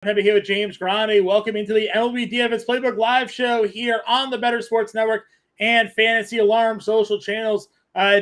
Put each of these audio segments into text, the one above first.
Impemba here with James Grande. Welcome into the MLB DFS Playbook live show here on the Better Sports Network and Fantasy Alarm social channels.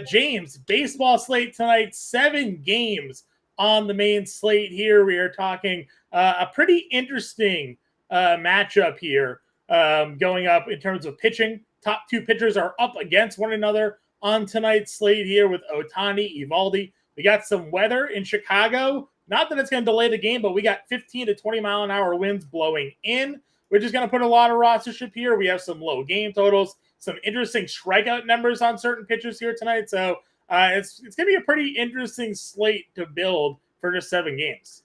James, baseball slate tonight, 7 games on the main slate here. We are talking a pretty interesting matchup here going up in terms of pitching. Top 2 pitchers are up against one another on tonight's slate here with Ohtani, Eovaldi. We got some weather in Chicago. Not that it's going to delay the game, but we got 15 to 20 mile an hour winds blowing in, which is going to put a lot of rostership here. We have some low game totals, some interesting strikeout numbers on certain pitchers here tonight. So it's going to be a pretty interesting slate to build for just 7 games.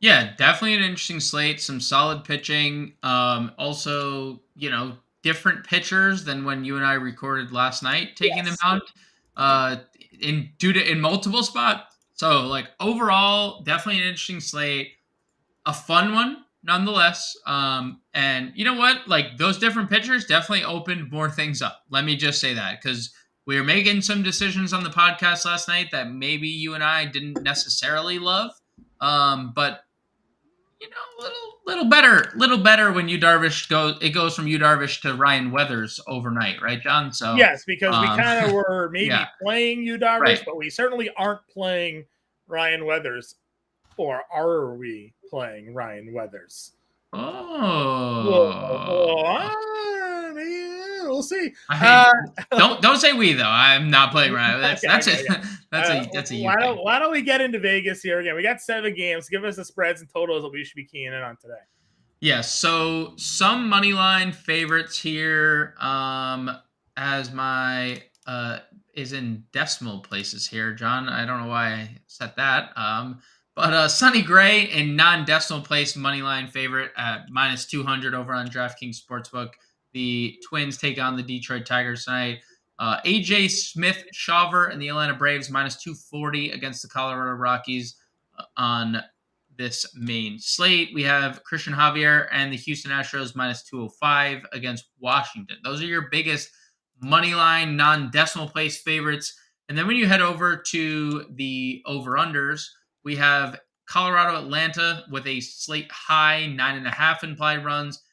Yeah, definitely an interesting slate. Some solid pitching. Also, different pitchers than when you and I recorded last night, taking them out in multiple spots. So, overall, definitely an interesting slate, a fun one nonetheless. And you know what? Those different pitchers definitely opened more things up. Let me just say that, because we were making some decisions on the podcast last night that maybe you and I didn't necessarily love. But little better when Yu Darvish goes from Yu Darvish to Ryan Weathers overnight, right, John? So yes, because we kind of were maybe playing Yu Darvish, right, but we certainly aren't playing Ryan Weathers. Or are we playing Ryan Weathers? We'll see. Don't say we though. I'm not playing Ryan. That's a why don't we get into Vegas here again? We got 7 games. Give us the spreads and totals that we should be keying in on today. Yeah, so some money line favorites here. As my is in decimal places here, John. I don't know why I said that. But Sonny Gray in non-decimal place money line favorite at minus 200 over on DraftKings Sportsbook. The Twins take on the Detroit Tigers tonight. AJ Smith-Shawver and the Atlanta Braves minus 240 against the Colorado Rockies on this main slate. We have Christian Javier and the Houston Astros minus 205 against Washington. Those are your biggest money line non-decimal place favorites. And then when you head over to the over-unders, we have Colorado, Atlanta with a slate high 9.5 implied runs.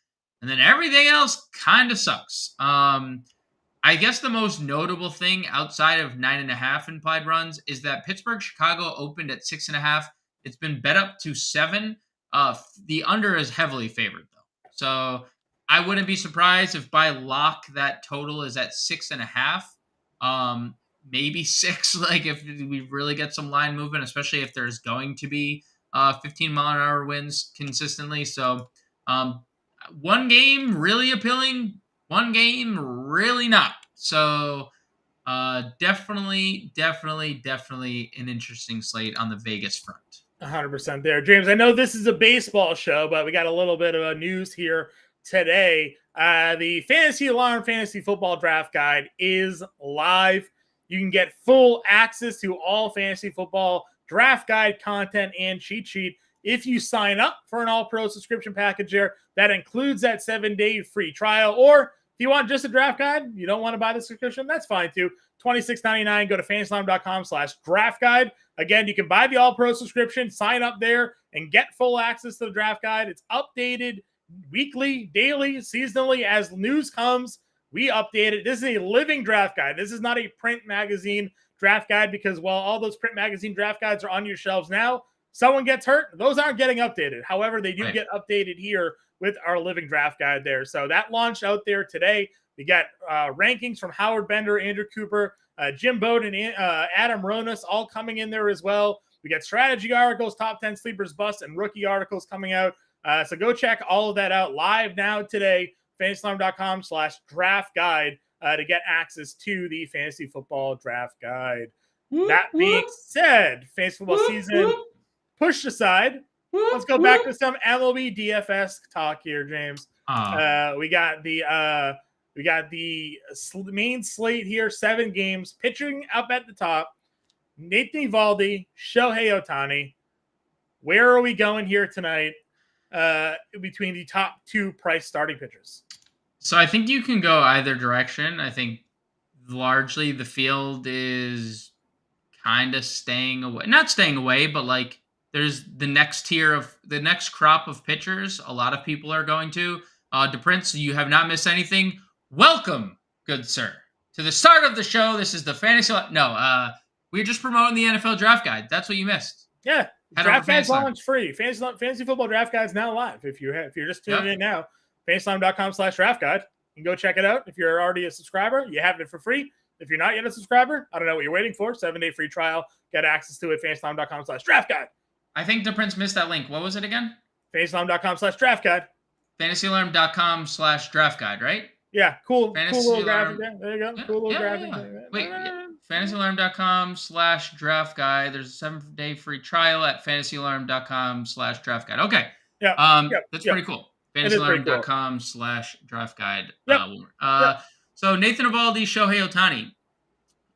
And then everything else kind of sucks. I guess the most notable thing outside of 9.5 implied runs is that Pittsburgh, Chicago opened at 6.5. It's been bet up to 7. The under is heavily favored, though. So I wouldn't be surprised if by lock that total is at 6.5. Maybe 6, if we really get some line movement, especially if there's going to be 15 mile an hour winds consistently. So one game really appealing, one game really not. So definitely an interesting slate on the Vegas front. 100% there. James, I know this is a baseball show, but we got a little bit of news here today. The Fantasy Alarm Fantasy Football Draft Guide is live. You can get full access to all fantasy football draft guide content and cheat sheet if you sign up for an all-pro subscription package here. That includes that 7-day free trial. Or if you want just a draft guide, you don't want to buy the subscription, that's fine too. $26.99. Go to fantasyalarm.com/draft guide. Again, you can buy the all-pro subscription, sign up there, and get full access to the draft guide. It's updated weekly, daily, seasonally as news comes. We update it. This is a living draft guide. This is not a print magazine draft guide because while all those print magazine draft guides are on your shelves now, someone gets hurt, those aren't getting updated. However, they do get updated here with our living draft guide there. So that launched out there today. We got rankings from Howard Bender, Andrew Cooper, Jim Bowden, Adam Ronas all coming in there as well. We got strategy articles, top 10 sleepers, busts, and rookie articles coming out. So go check all of that out live now today. fantasyalarm.com/draft guide to get access to the fantasy football draft guide. That being said, fantasy football season pushed aside. Let's go back to some MLB DFS talk here, James. We got the main slate here, 7 games. Pitching up at the top, Nathan Eovaldi, Shohei Ohtani. Where are we going here tonight between the top 2 price starting pitchers? So I think you can go either direction. I think largely the field is kind of staying away. Not staying away, but there's the next crop of pitchers. A lot of people are going to. DePrince, you have not missed anything. Welcome, good sir, to the start of the show. This is the fantasy. We're just promoting the NFL draft guide. That's what you missed. Yeah, draft guide's launch free. Fantasy football draft guide's now live. If you're just tuning in now, fantasylime.com/draft guide. You can go check it out. If you're already a subscriber, you have it for free. If you're not yet a subscriber, I don't know what you're waiting for. 7-day free trial. Get access to it. fantasylime.com/draft guide. I think DePrince missed that link. What was it again? fantasylime.com/draft guide. fantasyalarm.com/draft guide, right? Yeah, cool little graphic there. There you go. Cool little graphic. Wait, fantasyalarm.com/draft guide. There's a 7-day free trial at fantasyalarm.com/draft guide. Okay. Yeah. That's pretty cool. fantasyalarm.com/draft guide. So Nathan Eovaldi, Shohei Ohtani.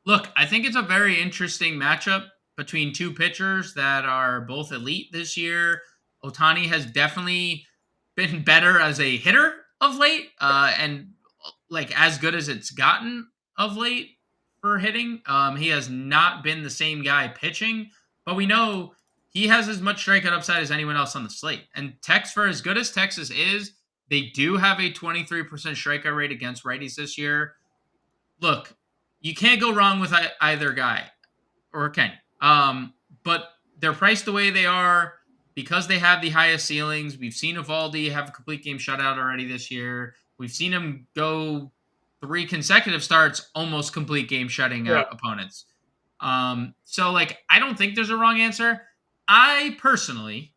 Look, I think it's a very interesting matchup between two pitchers that are both elite this year. Ohtani has definitely been better as a hitter of late, and like as good as it's gotten of late for hitting. He has not been the same guy pitching, but we know he has as much strikeout upside as anyone else on the slate. And for as good as Texas is, they do have a 23% strikeout rate against righties this year. Look, you can't go wrong with either guy, or can you? But they're priced the way they are because they have the highest ceilings. We've seen Eovaldi have a complete game shutout already this year. We've seen him go 3 consecutive starts, almost complete game shutting out opponents. So I don't think there's a wrong answer. I personally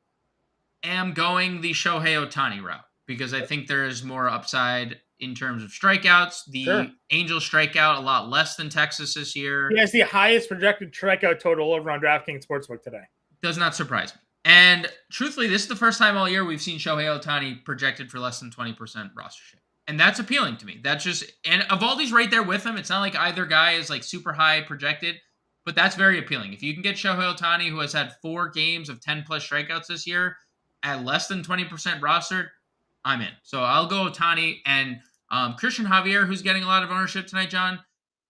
am going the Shohei Ohtani route because I think there is more upside in terms of strikeouts. The Angels strike out a lot less than Texas this year. He has the highest projected strikeout total over on DraftKings Sportsbook today. Does not surprise me. And truthfully, this is the first time all year we've seen Shohei Ohtani projected for less than 20% roster share. And that's appealing to me. And Eovaldi's right there with him. It's not like either guy is super high projected, but that's very appealing. If you can get Shohei Ohtani, who has had 4 games of 10 plus strikeouts this year, at less than 20% rostered, I'm in. So I'll go Ohtani. And Christian Javier, who's getting a lot of ownership tonight, John,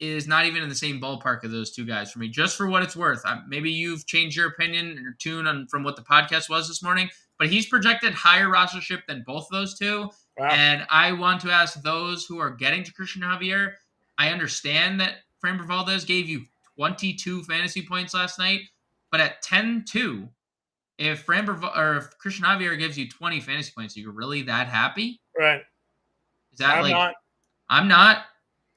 is not even in the same ballpark of those two guys for me, just for what it's worth. Maybe you've changed your opinion or tune from what the podcast was this morning, but he's projected higher rostership than both those two. Wow. And I want to ask those who are getting to Christian Javier, I understand that Framber Valdez gave you 22 fantasy points last night, but at 10-2, if Christian Javier gives you 20 fantasy points, are you really that happy? Right. Is that I'm not.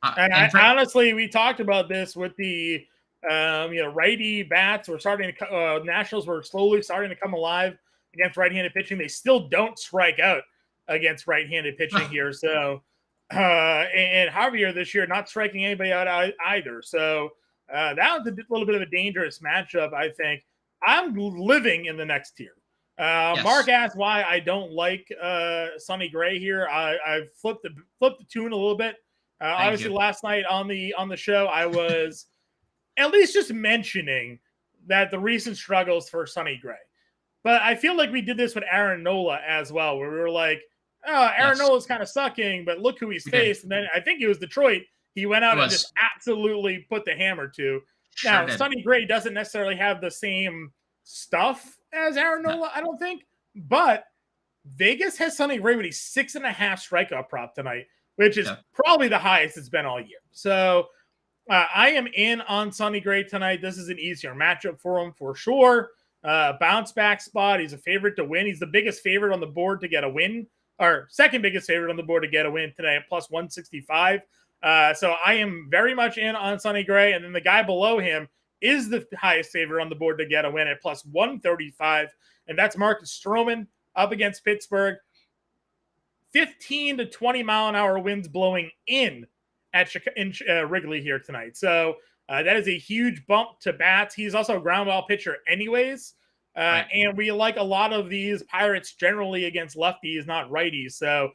Honestly, we talked about this with the righty bats were starting to Nationals were slowly starting to come alive against right-handed pitching. They still don't strike out against right-handed pitching here. So and Javier this year not striking anybody out either. So that was a little bit of a dangerous matchup, I think. I'm living in the next tier. Yes. Mark asked why I don't like Sonny Gray here. I've flipped the tune a little bit. Obviously, last night on the show, I was at least just mentioning that the recent struggles for Sonny Gray. But I feel like we did this with Aaron Nola as well, where we were like, oh, Aaron Nola's kind of sucking, but look who he's faced. And then I think it was Detroit. He went out and just absolutely put the hammer to. Now, Sonny Gray doesn't necessarily have the same stuff as Aaron Nola, I don't think. But Vegas has Sonny Gray with a 6.5 strikeout prop tonight, which is probably the highest it's been all year. So I am in on Sonny Gray tonight. This is an easier matchup for him for sure. Bounce back spot. He's a favorite to win. He's the biggest favorite on the board to get a win, or second biggest favorite on the board to get a win today at plus 165. So I am very much in on Sonny Gray. And then the guy below him is the highest favorite on the board to get a win at plus 135. And that's Marcus Stroman up against Pittsburgh. 15 to 20 mile an hour winds blowing in at Wrigley here tonight. So that is a huge bump to bats. He's also a ground ball pitcher anyways. And we like a lot of these Pirates generally against lefties, not righties. So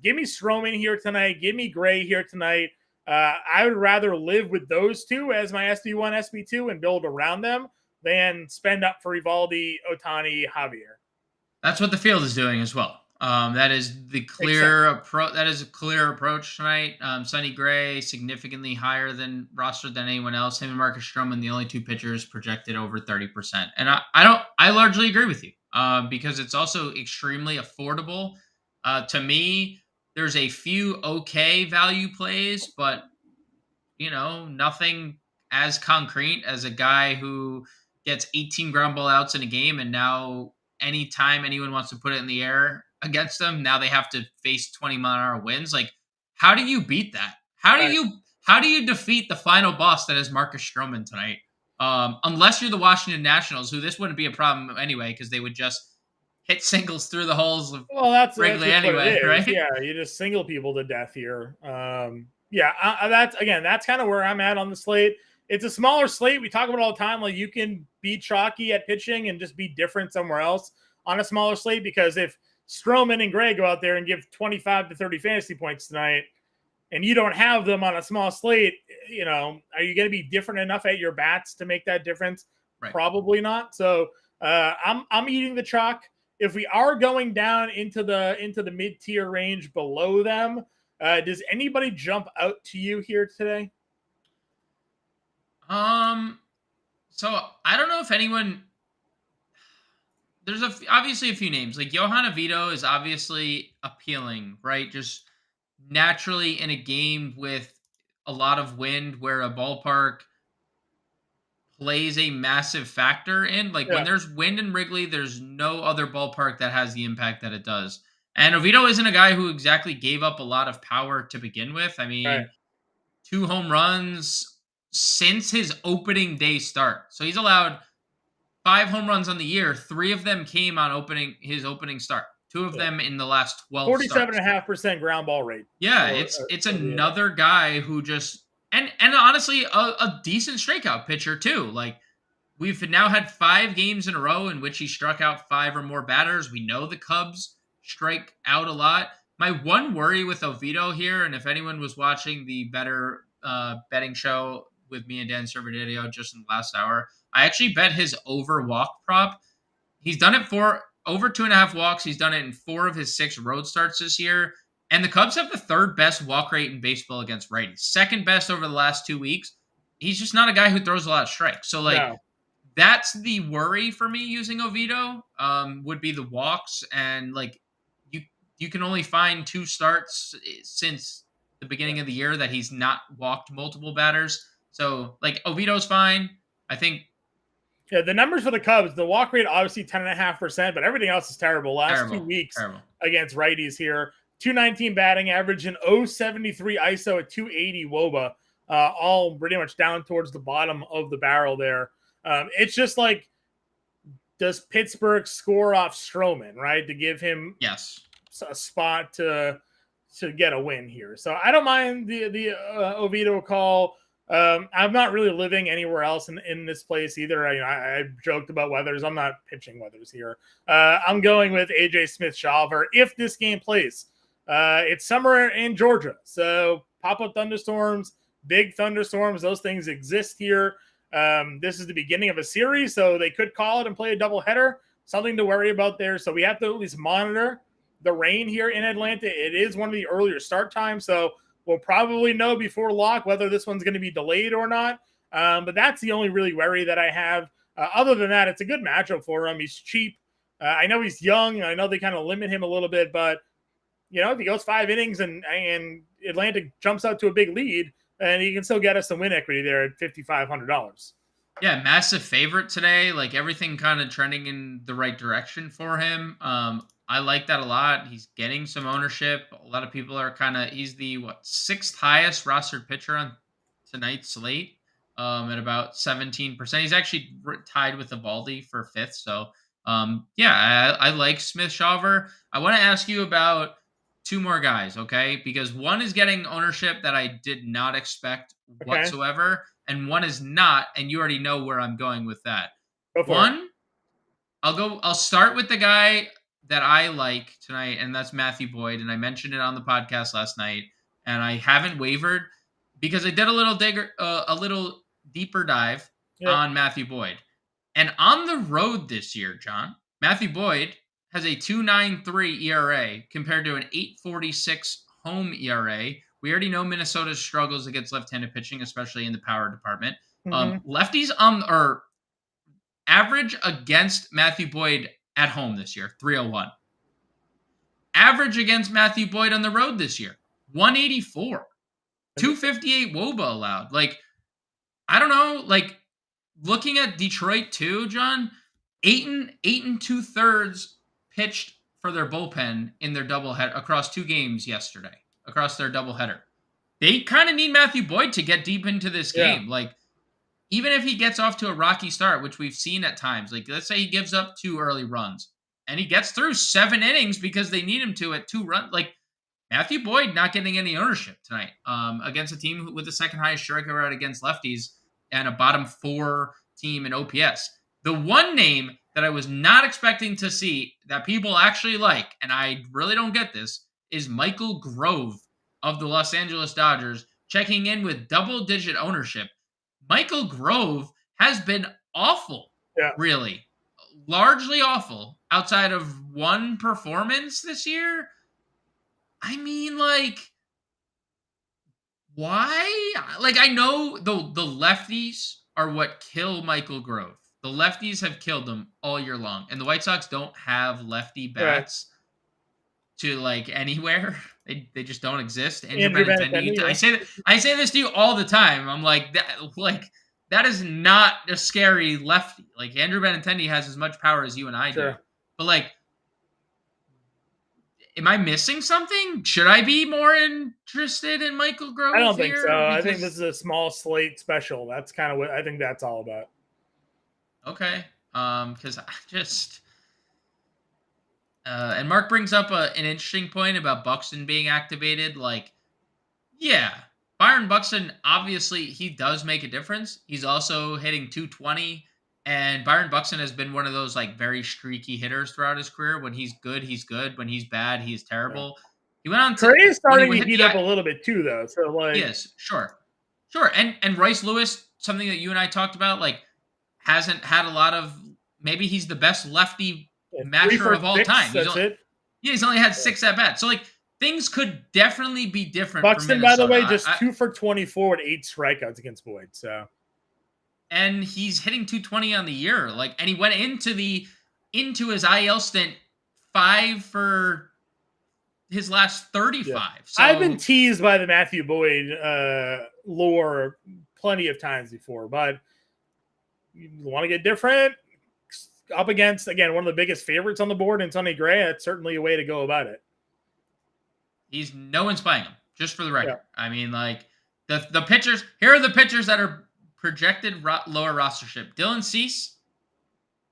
give me Stroman here tonight. Give me Gray here tonight. I would rather live with those two as my SB1, SB2 and build around them than spend up for Eovaldi, Ohtani, Javier. That's what the field is doing as well. That is the Makes sense. clear approach. That is a clear approach tonight. Sonny Gray significantly higher than rostered than anyone else. Him and Marcus Stroman, the only two pitchers projected over 30%. And I don't. I largely agree with you because it's also extremely affordable. To me, there's a few okay value plays, but nothing as concrete as a guy who gets 18 ground ball outs in a game, and now anytime anyone wants to put it in the air against them, now they have to face 20-mile-an-hour winds. Like, how do you beat that? Right. How do you defeat the final boss that is Marcus Stroman tonight? Unless you're the Washington Nationals, who this wouldn't be a problem anyway, because they would just hit singles through the holes of Well, that's Wrigley just what it anyway, is. right? Yeah, you just single people to death here. Yeah, that's kind of where I'm at on the slate. It's a smaller slate. We talk about it all the time. Like, you can be chalky at pitching and just be different somewhere else on a smaller slate, because if Stroman and Gray go out there and give 25 to 30 fantasy points tonight, and you don't have them on a small slate, are you going to be different enough at your bats to make that difference? Right. Probably not. So I'm eating the chalk. If we are going down into the mid-tier range below them, does anybody jump out to you here today? So I don't know if anyone. There's obviously a few names. Like Johan Avito is obviously appealing, right? Just naturally in a game with a lot of wind, where a ballpark plays a massive factor in. Like when Yeah, there's wind in Wrigley, there's no other ballpark that has the impact that it does. And Oviedo isn't a guy who exactly gave up a lot of power to begin with. I right. mean, 2 home runs since his opening day start. So he's allowed 5 home runs on the year. 3 of them came on his opening start. 2 of Yeah. them in the last 12 starts. 47.5% ground ball rate Yeah, for it's Oviedo. another guy who just and honestly a decent strikeout pitcher too. Like we've now had 5 games in a row in which he struck out 5 or more batters. We know the Cubs strike out a lot. My one worry with Oviedo here, and if anyone was watching the better betting show with me and Dan Servideo just in the last hour, I actually bet his over walk prop. He's done it for over 2.5 walks. He's done it in 4 of his 6 road starts this year. And the Cubs have the third best walk rate in baseball against righties, second best over the last 2 weeks. He's just not a guy who throws a lot of strikes. So, like, No. that's the worry for me using Oviedo, would be the walks. And, like, you you can only find 2 starts since the beginning of the year that he's not walked multiple batters. So, like, Oviedo's fine. I think Yeah, the numbers for the Cubs, the walk rate obviously 10.5%, but everything else is terrible. Last 2 terrible, weeks terrible. against righties here, 219 batting average and 073 ISO at 280 WOBA, all pretty much down towards the bottom of the barrel there. It's just like, does Pittsburgh score off Stroman, right, to give him Yes. a spot to get a win here? So I don't mind the Oviedo call. I'm not really living anywhere else in this place either. I joked about Weathers. I'm not pitching Weathers here. I'm going with AJ Smith-Shawver if this game plays. It's summer in Georgia, so pop-up thunderstorms, big thunderstorms, those things exist here. This is the beginning of a series, so they could call it and play a doubleheader. Something to worry about there. So we have to at least monitor the rain here in Atlanta. It is one of the earlier start times, so we'll probably know before lock whether this one's going to be delayed or not. But that's the only really worry that I have. Other than that, it's a good matchup for him. He's cheap. I know he's young. I know they kind of limit him a little bit, but if he goes 5 innings and Atlanta jumps out to a big lead, and he can still get us some win equity there at $5,500. Yeah, massive favorite today. Like everything kind of trending in the right direction for him. I like that a lot. He's getting some ownership. A lot of people are he's the 6th highest rostered pitcher on tonight's slate, at about 17%. He's actually tied with Evaldi for 5th. So, yeah, I like Smith-Shawver. I want to ask you about 2 more guys, okay? Because one is getting ownership that I did not expect Okay, whatsoever, and one is not, and you already know where I'm going with that. go for it. One, I'll start with the guy that I like tonight, and that's Matthew Boyd. And I mentioned it on the podcast last night, and I haven't wavered because I did a little deeper dive Yep. on Matthew Boyd. And on the road this year, John, Matthew Boyd has a 2.93 ERA compared to an 8.46 home ERA. We already know Minnesota's struggles against left-handed pitching, especially in the power department. Lefties or average against Matthew Boyd at home this year, 301. Average against Matthew Boyd on the road this year, 184. 258 WOBA allowed. Like, I don't know. Like, looking at Detroit too, John, 8 pitched for their bullpen in their doubleheader across 2 games yesterday, across their doubleheader. They kind of need Matthew Boyd to get deep into this game. Like, even if he gets off to a rocky start, which we've seen at times, like let's say he gives up 2 early runs and he gets through 7 innings because they need him to at 2 runs. Like, Matthew Boyd not getting any ownership tonight against a team with the second highest strikeout rate against lefties and a bottom 4 team in OPS. The one name that I was not expecting to see that people actually like, and I really don't get this, is Michael Grove of the Los Angeles Dodgers, checking in with double-digit ownership. Michael Grove has been awful, really. Largely awful outside of one performance this year. I mean, like, why? Like, I know the lefties are what kill Michael Grove. The lefties have killed him all year long. And the White Sox don't have lefty bats to, like, anywhere. They just don't exist. Andrew Benintendi. I say this to you all the time. I'm like, that is not a scary lefty. Like, Andrew Benintendi has as much power as you and I do. But, like, am I missing something? Should I be more interested in Michael Grove? I don't think so. I think this is a small slate special. That's kind of what I think that's all about. Okay. Because I just and Mark brings up an interesting point about Buxton being activated. Like, yeah, Byron Buxton, obviously he does make a difference. He's also hitting 220. And Byron Buxton has been one of those, like, very streaky hitters throughout his career. When he's good, he's good. When he's bad, he's terrible. He went on to Correa's starting to heat up a little bit too, though. So, like, yes, sure. And Rice Lewis, something that you and I talked about, like, hasn't had a lot of. Maybe he's the best lefty matcher of all time. He's only had 6 at bats. So, like, things could definitely be different. Buxton, by the way, just 2 for 24 with 8 strikeouts against Boyd. So. And he's hitting 220 on the year. Like, and he went into his IL stint 5 for his last 35. Yeah. So I've been teased by the Matthew Boyd lore plenty of times before, but you want to get different up against, again, one of the biggest favorites on the board in Sonny Gray. It's certainly a way to go about it. No one's playing him, just for the record. Yeah. I mean, like, the pitchers, here are the pitchers that are projected lower rostership: Dylan Cease,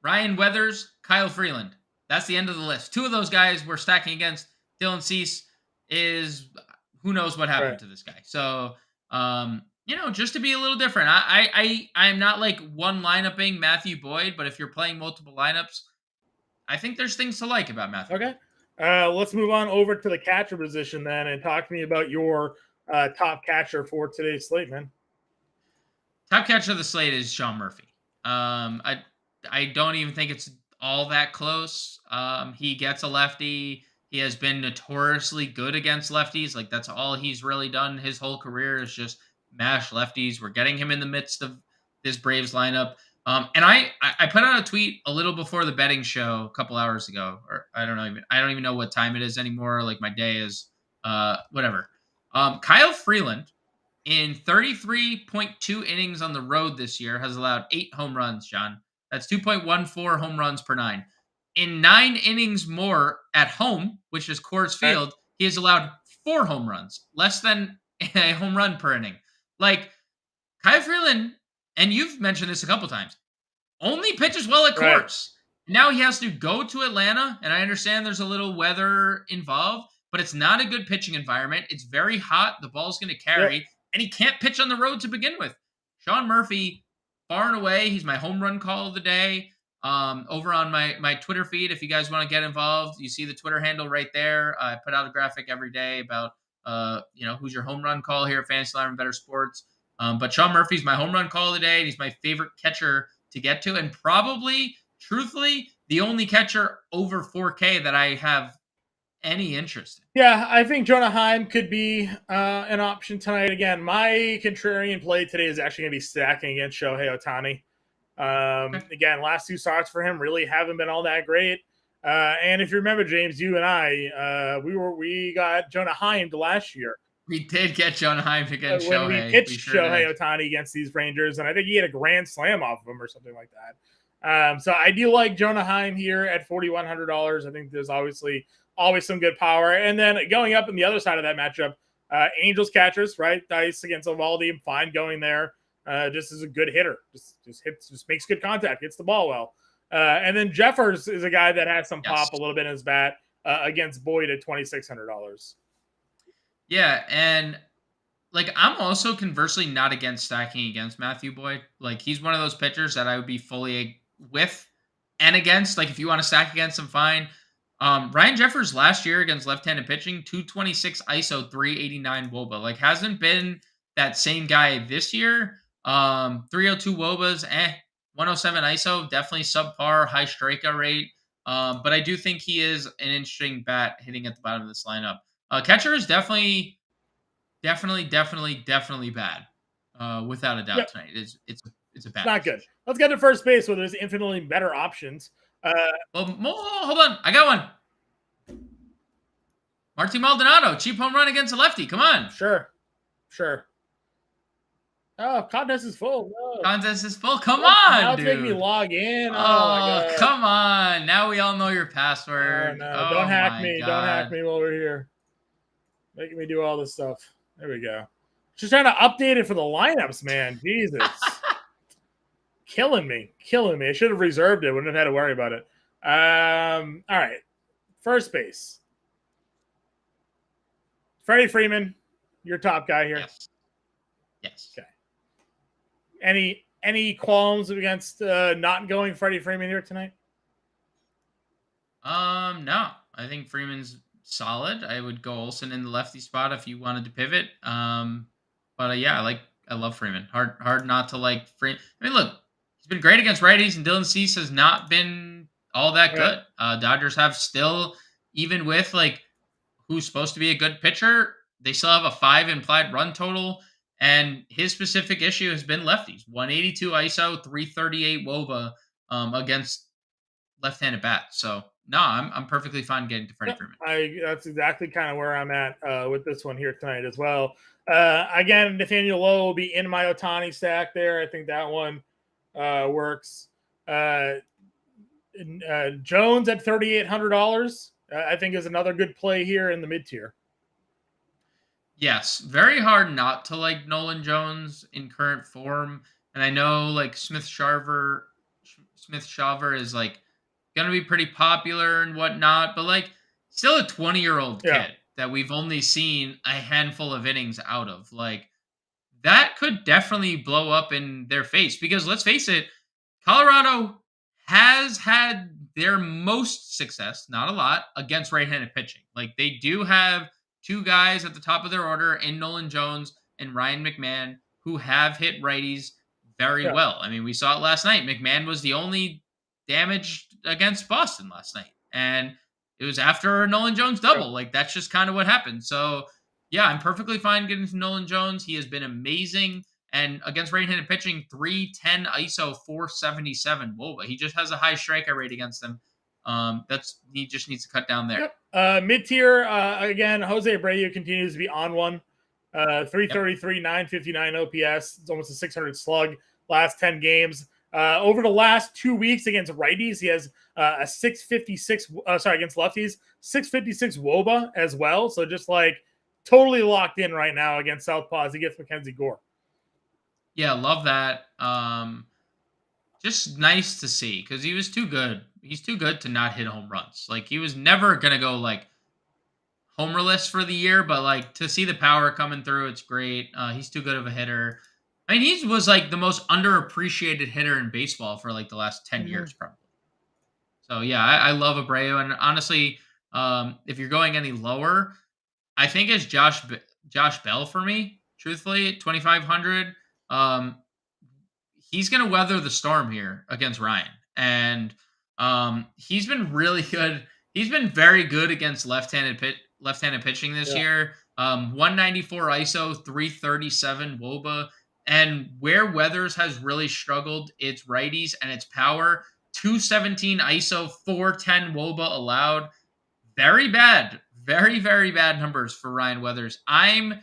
Ryan Weathers, Kyle Freeland. That's the end of the list. 2 of those guys we're stacking against. Dylan Cease is, who knows what happened to this guy. So, just to be a little different. I'm not like one lineup-ing Matthew Boyd, but if you're playing multiple lineups, I think there's things to like about Matthew. Okay. Let's move on over to the catcher position then and talk to me about your top catcher for today's slate, man. Top catcher of the slate is Sean Murphy. I don't even think it's all that close. He gets a lefty. He has been notoriously good against lefties. Like, that's all he's really done his whole career is just mash lefties. We're getting him in the midst of this Braves lineup. And I put out a tweet a little before the betting show a couple hours ago, or I don't even know what time it is anymore. Like, my day is whatever. Kyle Freeland, in 33.2 innings on the road this year, has allowed 8 home runs, John. That's 2.14 home runs per 9. In 9 innings more at home, which is Coors Field, he has allowed 4 home runs, less than a home run per inning. Like, Kyle Freeland, and you've mentioned this a couple times, only pitches well at Coors. Now he has to go to Atlanta, and I understand there's a little weather involved, but it's not a good pitching environment. It's very hot. The ball's going to carry, and he can't pitch on the road to begin with. Sean Murphy, far and away, he's my home run call of the day. Over on my Twitter feed, if you guys want to get involved, you see the Twitter handle right there. I put out a graphic every day about who's your home run call here at Fantasy Live and Better Sports. But Sean Murphy's my home run call of the day, and he's my favorite catcher to get to, and probably, truthfully, the only catcher over 4K that I have any interest in. Yeah, I think Jonah Heim could be an option tonight. Again, my contrarian play today is actually going to be stacking against Shohei Ohtani. Okay. Again, last two starts for him really haven't been all that great. And if you remember, James, you and I, we got Jonah Heim last year We did get Jonah Heim against when we Shohei. We pitched sure did. Shohei Ohtani against these Rangers, and I think he had a grand slam off of him or something like that. So I do like Jonah Heim here at $4,100. I think there's obviously always some good power. And then going up in the other side of that matchup, Angels catchers, right? Dice against Evaldi, fine going there. Just as a good hitter, just makes good contact, hits the ball well. And then Jeffers is a guy that has some pop a little bit in his bat against Boyd at $2,600. Yeah, and like I'm also conversely not against stacking against Matthew Boyd. Like he's one of those pitchers that I would be fully with and against. Like if you want to stack against him, fine. Ryan Jeffers last year against left-handed pitching, 226 ISO, 389 WOBA. Like hasn't been that same guy this year. 302 WOBAs, 107 ISO, definitely subpar, high strikeout rate. But I do think he is an interesting bat hitting at the bottom of this lineup. Catcher is definitely bad. Without a doubt Yep. tonight. It's a bad. It's not good. Let's get to first base where there's infinitely better options. Well, hold on. I got one. Martin Maldonado, cheap home run against a lefty. Come on. Sure. Oh, contest is full. No. Contest is full. Come on, now dude. Make me log in. Oh, my God. Come on. Now we all know your password. No. Don't hack me. God. Don't hack me while we're here. Making me do all this stuff. There we go. Just trying to update it for the lineups, man. Jesus. Killing me. I should have reserved it. Wouldn't have had to worry about it. All right. First base. Freddie Freeman, your top guy here. Yes. Okay. Any qualms against not going Freddie Freeman here tonight? No. I think Freeman's solid. I would go Olsen in the lefty spot if you wanted to pivot. But yeah, I love Freeman. Hard not to like Freeman. I mean, look, he's been great against righties, and Dylan Cease has not been all that good. Dodgers have still, even with like who's supposed to be a good pitcher, they still have a 5 implied run total. And his specific issue has been lefties. 182 ISO, 338 WOBA against left-handed bats. So no, I'm perfectly fine getting to Freddie Freeman. That's exactly kind of where I'm at with this one here tonight as well. Again, Nathaniel Lowe will be in my Ohtani stack there. I think that one works. Jones at $3,800, I think is another good play here in the mid tier. Yes, very hard not to like Nolan Jones in current form, and I know like Smith Shawver is like going to be pretty popular and whatnot, but like still a 20-year-old kid that we've only seen a handful of innings out of. Like that could definitely blow up in their face because let's face it, Colorado has had their most success, not a lot, against right-handed pitching. Like they do have two guys at the top of their order in Nolan Jones and Ryan McMahon who have hit righties very well. I mean, we saw it last night. McMahon was the only damage against Boston last night. And it was after a Nolan Jones double. Like that's just kind of what happened. So yeah, I'm perfectly fine getting to Nolan Jones. He has been amazing. And against right-handed pitching, 310 ISO, 477 WOBA. He just has a high strikeout rate against them. He just needs to cut down there. Mid-tier, again, Jose Abreu continues to be on one. 333, 959 OPS. It's almost a 600 slug last 10 games. Over the last 2 weeks against righties, he has a 656, against lefties, 656 WOBA as well. So just like totally locked in right now against Southpaws. He gets Mackenzie Gore. Yeah, love that. Just nice to see because he was too good. He's too good to not hit home runs. Like he was never gonna go like homerless for the year, but like to see the power coming through, it's great. He's too good of a hitter. I mean, he was like the most underappreciated hitter in baseball for like the last 10 years, probably. So yeah, I love Abreu, and honestly, if you're going any lower, I think it's Josh Bell for me. Truthfully, at 2,500. He's going to weather the storm here against Ryan. And He's been really good. He's been very good against left-handed pitching this Yeah. year. 194 ISO, 337 WOBA. And where Weathers has really struggled, it's righties and it's power. 217 ISO, 410 WOBA allowed. Very bad. Very, very bad numbers for Ryan Weathers. I'm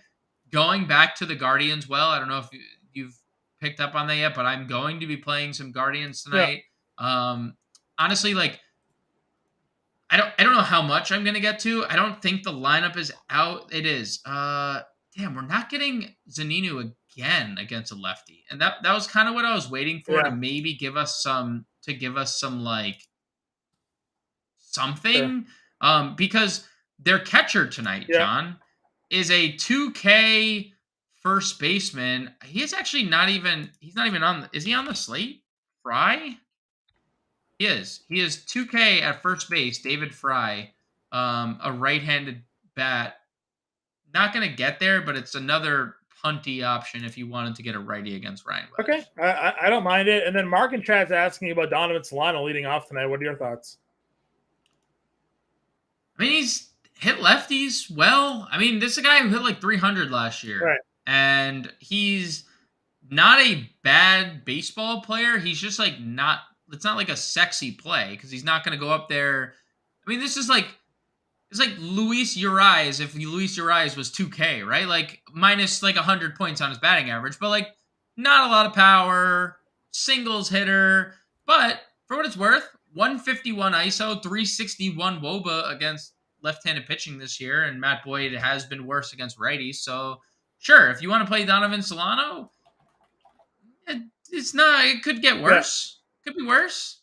going back to the Guardians. Well, I don't know if you've picked up on that yet, but I'm going to be playing some Guardians Yeah. tonight. Honestly, like I don't know how much I'm gonna get to. I don't think the lineup is out. It is. Damn, we're not getting Zaninu again against a lefty. And that was kind of what I was waiting for, to Yeah. maybe give us some like Sure. something. Because their catcher tonight, Yeah. John, is a 2K first baseman. He is actually he's not even on, is he on the slate? Fry? He is. He is 2K at first base, David Fry, a right-handed bat. Not going to get there, but it's another punty option if you wanted to get a righty against Ryan Okay. Weathers. I don't mind it. And then Mark and Chad's asking you about Donovan Solano leading off tonight. What are your thoughts? I mean, he's hit lefties well. I mean, this is a guy who hit like 300 last year, Right. and he's not a bad baseball player. He's just like not. It's not like a sexy play because he's not going to go up there. I mean, this is like it's like Luis Urias if Luis Urias was 2K, right? Like minus like 100 points on his batting average, but like not a lot of power, singles hitter. But for what it's worth, 151 ISO, 361 WOBA against left-handed pitching this year, and Matt Boyd has been worse against righties. So sure, if you want to play Donovan Solano, it's not. It could get Yeah. worse. Could be worse.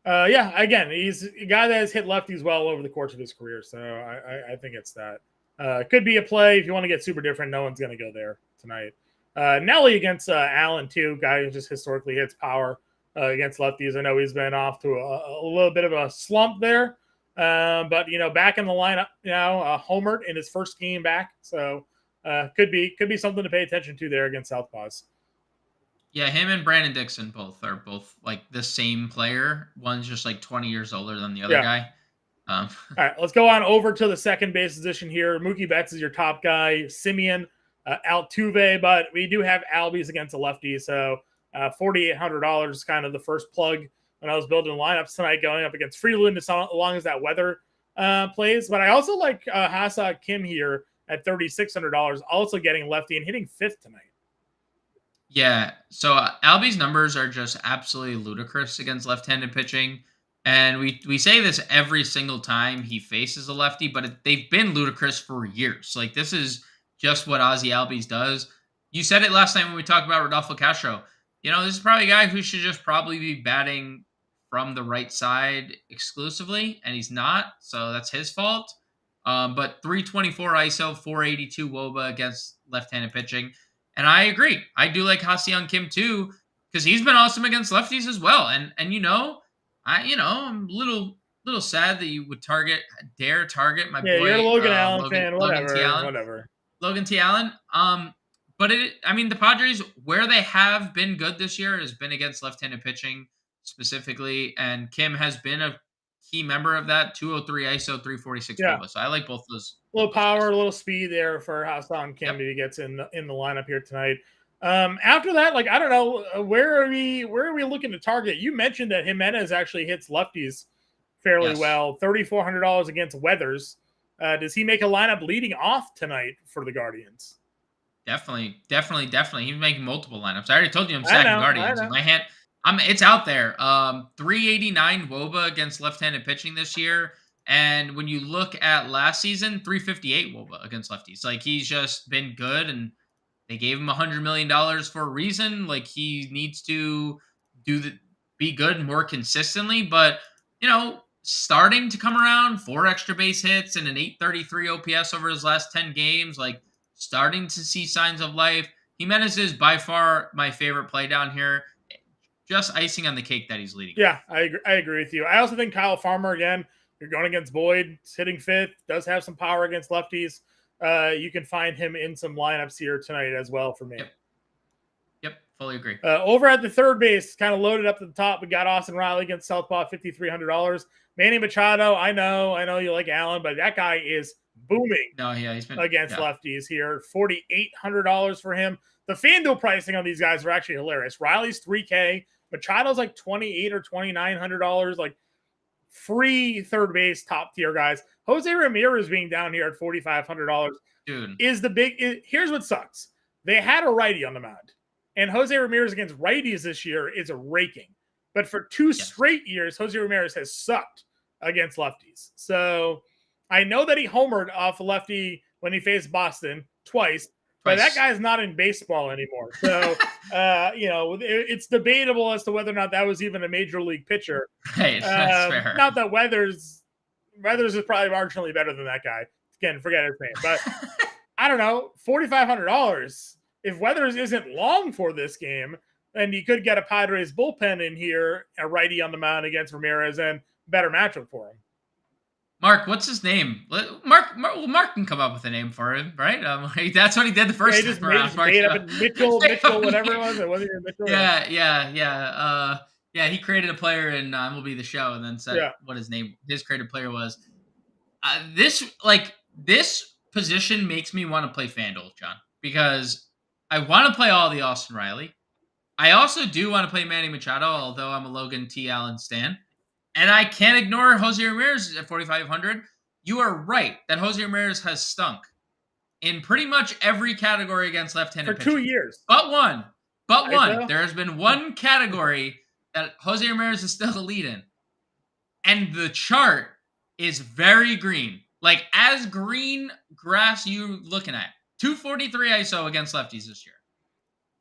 Yeah, again, he's a guy that has hit lefties well over the course of his career. So I think it's that. Could be a play if you want to get super different. No one's going to go there tonight. Nelly against Allen, too. Guy who just historically hits power against lefties. I know he's been off to a little bit of a slump there. But, back in the lineup now, homered in his first game back. So could be something to pay attention to there against Southpaws. Yeah, him and Brandon Dixon are both like the same player. One's just like 20 years older than the other guy. All right, let's go on over to the second base position here. Mookie Betts is your top guy. Simeon, Altuve, but we do have Albies against a lefty, so $4,800 is kind of the first plug when I was building lineups tonight, going up against Freeland as long as that weather plays. But I also like Ha-Seong Kim here at $3,600, also getting lefty and hitting fifth tonight. Yeah, so Albie's numbers are just absolutely ludicrous against left-handed pitching, and we say this every single time he faces a lefty, but they've been ludicrous for years. Like this is just what Ozzie Albies does. You said it last time when we talked about Rodolfo Castro. This is probably a guy who should just probably be batting from the right side exclusively, and he's not, so that's his fault. But 324 ISO, 482 WOBA against left-handed pitching. And I agree. I do like Ha-Seong Kim too, because he's been awesome against lefties as well. And I'm a little sad that you would dare target my boy You're a Logan Allen Logan fan, whatever. Logan T. Allen. But the Padres, where they have been good this year has been against left-handed pitching specifically, and Kim has been a key member of that. 203 ISO, 346 WOBA. So I like both those. A little power, a little speed there for Ha-Seong Kim if he gets in the lineup here tonight. After that, like I don't know, where are we looking to target? You mentioned that Jimenez actually hits lefties fairly well. $3,400 against Weathers. Does he make a lineup leading off tonight for the Guardians? Definitely. He's making multiple lineups. I already told you I'm stacking Guardians. In my hand, it's out there. 389 WOBA against left-handed pitching this year. And when you look at last season, 358 WOBA against lefties. Like he's just been good, and they gave him $100 million for a reason. Like he needs to be good more consistently. But starting to come around, 4 extra base hits and an 833 OPS over his last 10 games. Like starting to see signs of life. Jimenez is by far my favorite play down here. Just icing on the cake that he's leading. Yeah, I agree with you. I also think Kyle Farmer, again, you're going against Boyd, hitting fifth, does have some power against lefties. You can find him in some lineups here tonight as well for me. Yep, Fully agree. Over at the third base, kind of loaded up to the top. We got Austin Riley against Southpaw, $5,300. Manny Machado, I know you like Allen, but that guy is booming. No, yeah, he's been against lefties here. $4,800 for him. The FanDuel pricing on these guys are actually hilarious. Riley's $3K. Machado's like $2,800 or $2,900. Like free third base top tier guys. Jose Ramirez being down here at $4,500. Dude, is the big. Here's what sucks. They had a righty on the mound, and Jose Ramirez against righties this year is a raking. But for two straight years, Jose Ramirez has sucked against lefties. So I know that he homered off a lefty when he faced Boston twice. But that guy's not in baseball anymore. So, it's debatable as to whether or not that was even a major league pitcher. Right, that's fair. Not that Weathers is probably marginally better than that guy. Again, forget his name. But I don't know, $4,500. If Weathers isn't long for this game, then you could get a Padres bullpen in here, a righty on the mound against Ramirez, and better matchup for him. Mark, what's his name? Mark can come up with a name for him, right? That's what he did the first time around. Made up Mitchell, whatever it was. It wasn't even Mitchell. Yeah. He created a player in MLB The Show, and then said what his created player was. This position makes me want to play FanDuel, John, because I want to play all the Austin Riley. I also do want to play Manny Machado, although I'm a Logan T. Allen stan. And I can't ignore Jose Ramirez at $4,500. You are right that Jose Ramirez has stunk in pretty much every category against left-handed pitching. For 2 years. But one. There has been one category that Jose Ramirez is still the lead in. And the chart is very green. Like, as green grass you looking at. 243 ISO against lefties this year.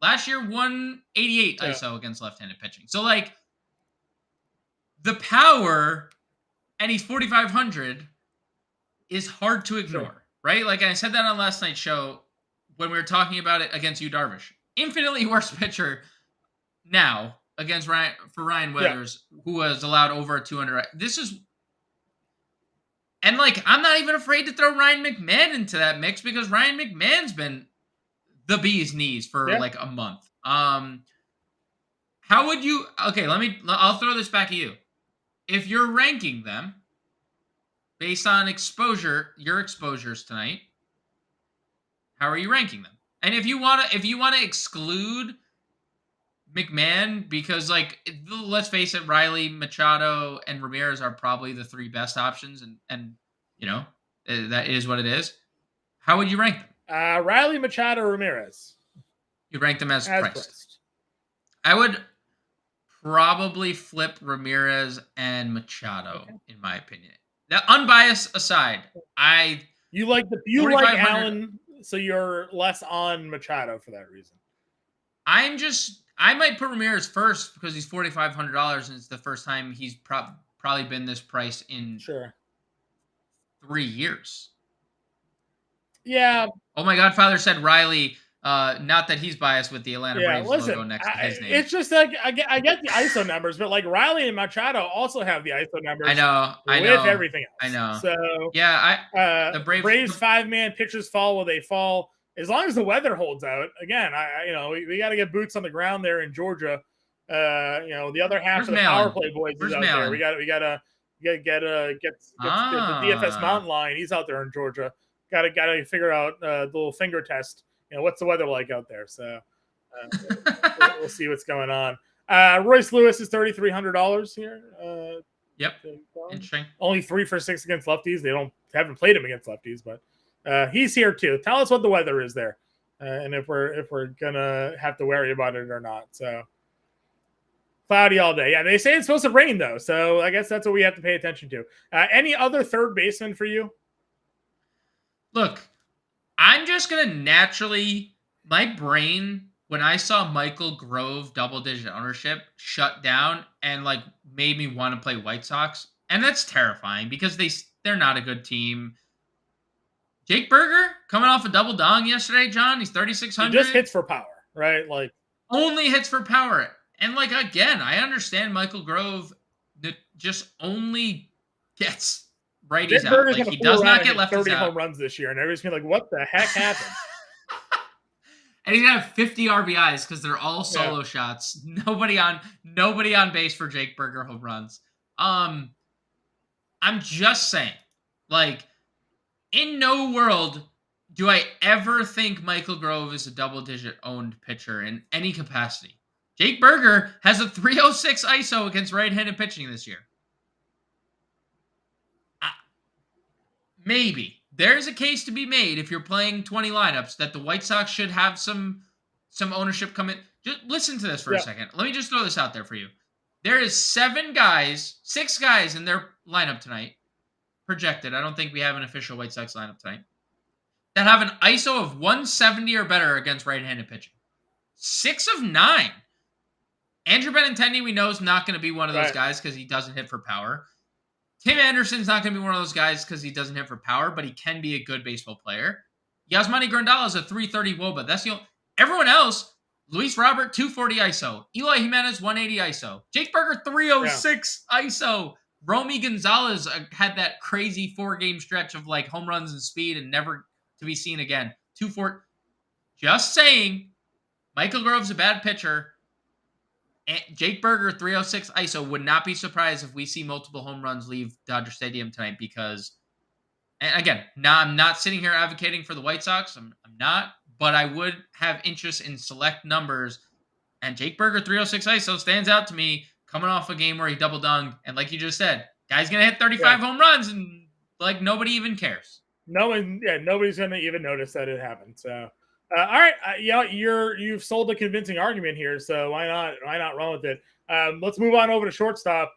Last year, 188 ISO against left-handed pitching. So, like, the power, and he's 4,500, is hard to ignore, right? Like I said that on last night's show when we were talking about it against Yu Darvish. Infinitely worse pitcher now against Ryan Weathers, who has allowed over 200. And like, I'm not even afraid to throw Ryan McMahon into that mix because Ryan McMahon's been the bee's knees for like a month. How would you? Okay, I'll throw this back at you. If you're ranking them based on your exposures tonight, how are you ranking them? And if you want to exclude McMahon, because like, let's face it, Riley, Machado, and Ramirez are probably the three best options, and that is what it is. How would you rank them? Riley, Machado, Ramirez. You rank them as priced. I would probably flip Ramirez and Machado, in my opinion. Now, unbiased aside, you like Allen, so you're less on Machado for that reason. I might put Ramirez first because he's $4,500 and it's the first time he's probably been this price in 3 years. Yeah. Oh my God, Father said Riley. Not that he's biased with the Atlanta Braves logo next to his name. It's just like I get the ISO numbers, but like Riley and Machado also have the ISO numbers. I know. With everything else. I know. So yeah, the Braves 5-man pitchers fall where they fall. As long as the weather holds out. Again, we got to get boots on the ground there in Georgia. The other half of the power play boys is out there. We got to get the DFS mountain lion. He's out there in Georgia. Got to figure out the little finger test. What's the weather like out there? So we'll see what's going on. Royce Lewis is $3,300 here. Yep. Interesting. Only 3 for 6 against lefties. They haven't played him against lefties, but he's here too. Tell us what the weather is there, and if we're gonna have to worry about it or not. So cloudy all day. Yeah, they say it's supposed to rain though, so I guess that's what we have to pay attention to. Any other third baseman for you? Look, I'm just going to naturally, my brain, when I saw Michael Grove double-digit ownership shut down and like made me want to play White Sox. And that's terrifying because they're not a good team. Jake Berger coming off a double dong yesterday, John. He's 3,600. He just hits for power, right? Like only hits for power. And like, again, I understand Michael Grove that just only gets righties out. Like, he does not get lefties 30 out. home runs this year, and everybody's been like, what the heck happened? And he's gonna have 50 RBIs because they're all solo shots. Nobody on base for Jake Burger home runs. I'm just saying, like, in no world do I ever think Michael Grove is a double-digit owned pitcher in any capacity. Jake Burger has a 306 ISO against right-handed pitching this year. Maybe. There's a case to be made if you're playing 20 lineups that the White Sox should have some ownership come in. Just listen to this for a second. Let me just throw this out there for you. There is 6 guys in their lineup tonight, projected. I don't think we have an official White Sox lineup tonight, that have an ISO of 170 or better against right-handed pitching. 6 of 9. Andrew Benintendi, we know, is not going to be one of those guys because he doesn't hit for power. Tim Anderson's not going to be one of those guys because he doesn't hit for power, but he can be a good baseball player. Yasmani Grandal is a 330 WOBA. That's the only. Everyone else, Luis Robert, 240 ISO. Eloy Jimenez, 180 ISO. Jake Burger, 306 ISO. Romy Gonzalez had that crazy 4-game stretch of like home runs and speed and never to be seen again. 240. Just saying, Michael Grove's a bad pitcher. Jake Burger, 306 ISO. Would not be surprised if we see multiple home runs leave Dodger Stadium tonight because, and again, I'm not sitting here advocating for the White Sox. I'm not, but I would have interest in select numbers. And Jake Burger, 306 ISO stands out to me coming off a game where he double dunged. And like you just said, guy's going to hit 35 home runs and like nobody even cares. Nobody's going to even notice that it happened. So. All right, you've sold a convincing argument here, so why not run with it? Let's move on over to shortstop.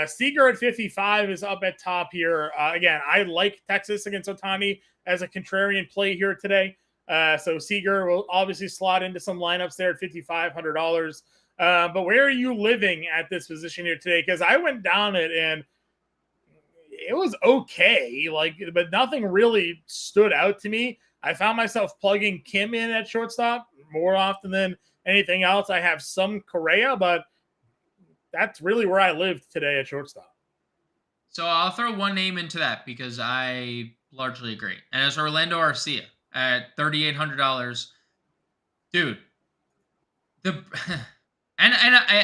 Seager at 55 is up at top here. Again, I like Texas against Ohtani as a contrarian play here today. So Seager will obviously slot into some lineups there at $5,500. But where are you living at this position here today? Because I went down it and it was okay, but nothing really stood out to me. I found myself plugging Kim in at shortstop more often than anything else. I have some Correa, but that's really where I lived today at shortstop. So I'll throw one name into that because I largely agree. And it's Orlando Arcia at $3,800. Dude. And